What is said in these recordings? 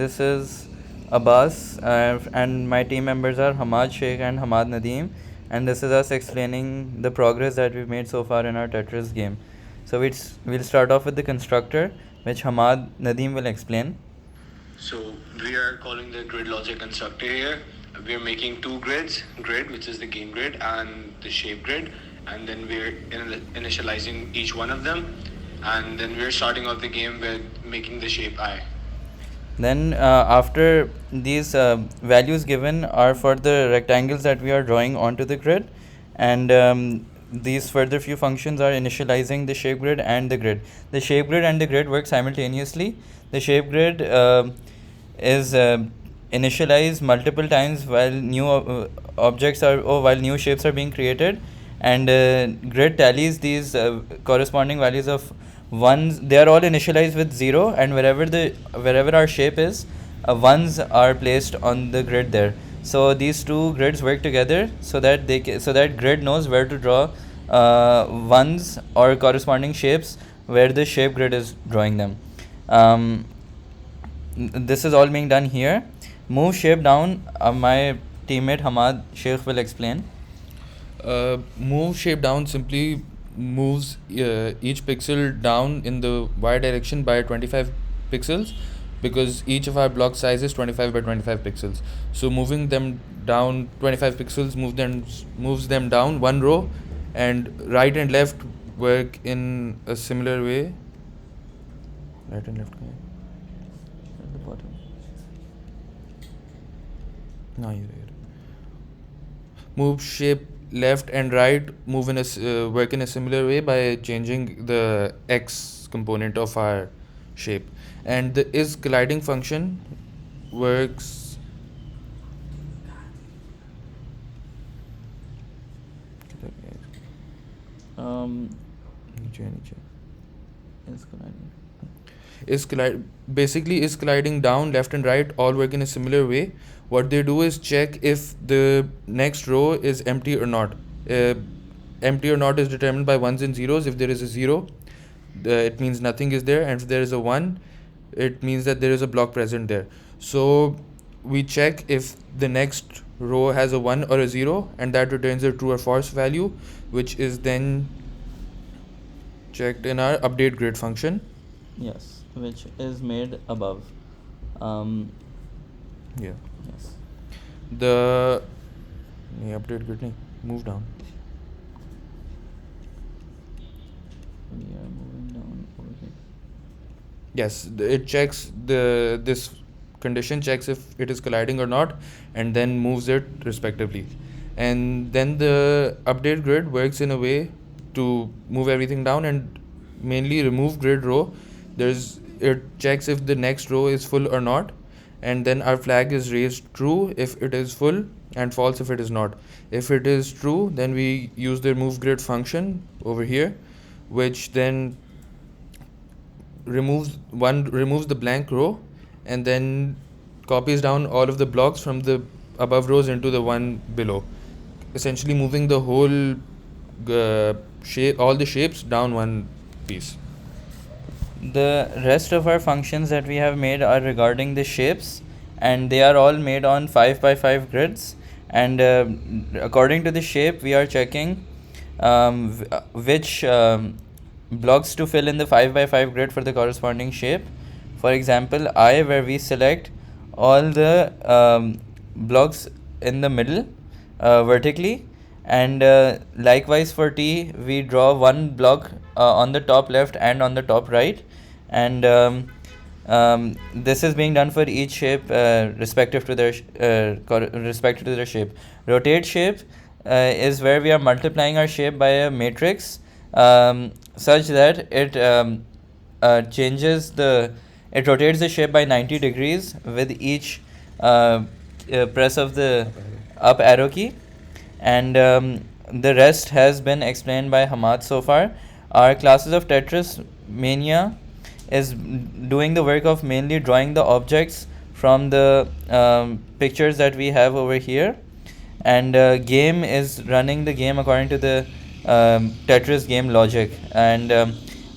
This is Abbas, and my team members are Hammad, Shaikh, and Hammad Nadeem. And this is us explaining the progress that we've made so far in our Tetris game. So we'll start off with the constructor, which Hammad Nadeem will explain. So we are calling the grid logic constructor here. We are making two grids, grid which is the game grid and the shape grid, and then we're initializing each one of them, and then we're starting off the game with making the shape I. Then after these values given are for the rectangles that we are drawing onto the grid, and these further few functions are initializing the shape grid and the grid. The shape grid and the grid work simultaneously. The shape grid is initialized multiple times while new objects are while new shapes are being created, and grid tallies these corresponding values of ones. They are all initialized with 0, and wherever our shape is, ones are placed on the grid there. So these two grids work together so that so that grid knows where to draw ones or corresponding shapes where the shape grid is drawing them. This is all being done here. Move shape down. My teammate Hammad Sheikh will explain. Move shape down simply moves each pixel down in the y direction by 25 pixels, because each of our block size is 25 by 25 pixels. So moving them down 25 pixels moves them down one row, and right and left work in a similar way. Right and left At the bottom. No, you're right. Move shape left and right move in a work in a similar way by changing the x component of our shape, and the is colliding function works basically is colliding down, left and right all work in a similar way. What they do is check if the next row is empty or not. Empty or not is determined by ones and zeros. If there is a 0, it means nothing is there, and if there is a 1, it means that there is a block present there. So we check if the next row has a 1 or a 0, and that returns a true or false value, which is then checked in our update grid function. Yes, which is made above. Yeah. Yes. The update grid nahi, move down. We are moving down over here. Yes, it checks this condition checks if it is colliding or not, and then moves it respectively. And then the update grid works in a way to move everything down and mainly remove grid row. It checks if the next row is full or not, and then our flag is raised true if it is full and false if it is not. If it is true, then we use the remove grid function over here, which then removes the blank row and then copies down all of the blocks from the above rows into the one below, essentially moving the whole all the shapes down one piece. The rest of our functions that we have made are regarding the shapes, and they are all made on 5 by 5 grids, and according to the shape we are checking which blocks to fill in the 5 by 5 grid for the corresponding shape. For example, I, where we select all the blocks in the middle vertically, and likewise for T we draw one block on the top left and on the top right, and this is being done for each shape respective to their shape. Rotate shape is where we are multiplying our shape by a matrix such that it rotates the shape by 90 degrees with each press of the up arrow key, and the rest has been explained by Hammad so far. Our classes of Tetris Mania is doing the work of mainly drawing the objects from the pictures that we have over here, and game is running the game according to the Tetris game logic and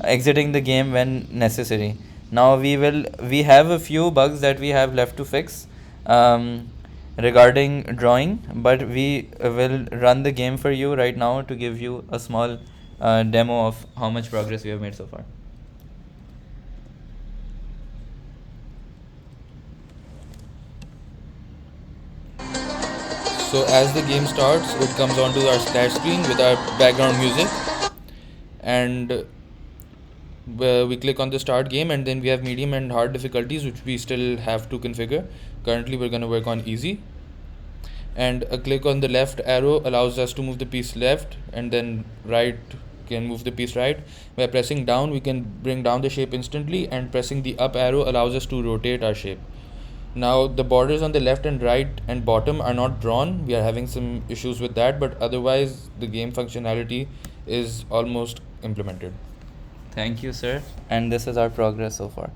exiting the game when necessary. Now we have a few bugs that we have left to fix regarding drawing, but we will run the game for you right now to give you a small demo of how much progress we have made so far. So as the game starts, it comes onto our splash screen with our background music, and we click on the start game, and then we have medium and hard difficulties, which we still have to configure. Currently we're going to work on easy, and a click on the left arrow allows us to move the piece left, and then right can move the piece right. By pressing down, we can bring down the shape instantly, and pressing the up arrow allows us to rotate our shape. Now the borders on the left and right and bottom are not drawn. We are having some issues with that, but otherwise the game functionality is almost implemented. Thank you, sir. And this is our progress so far.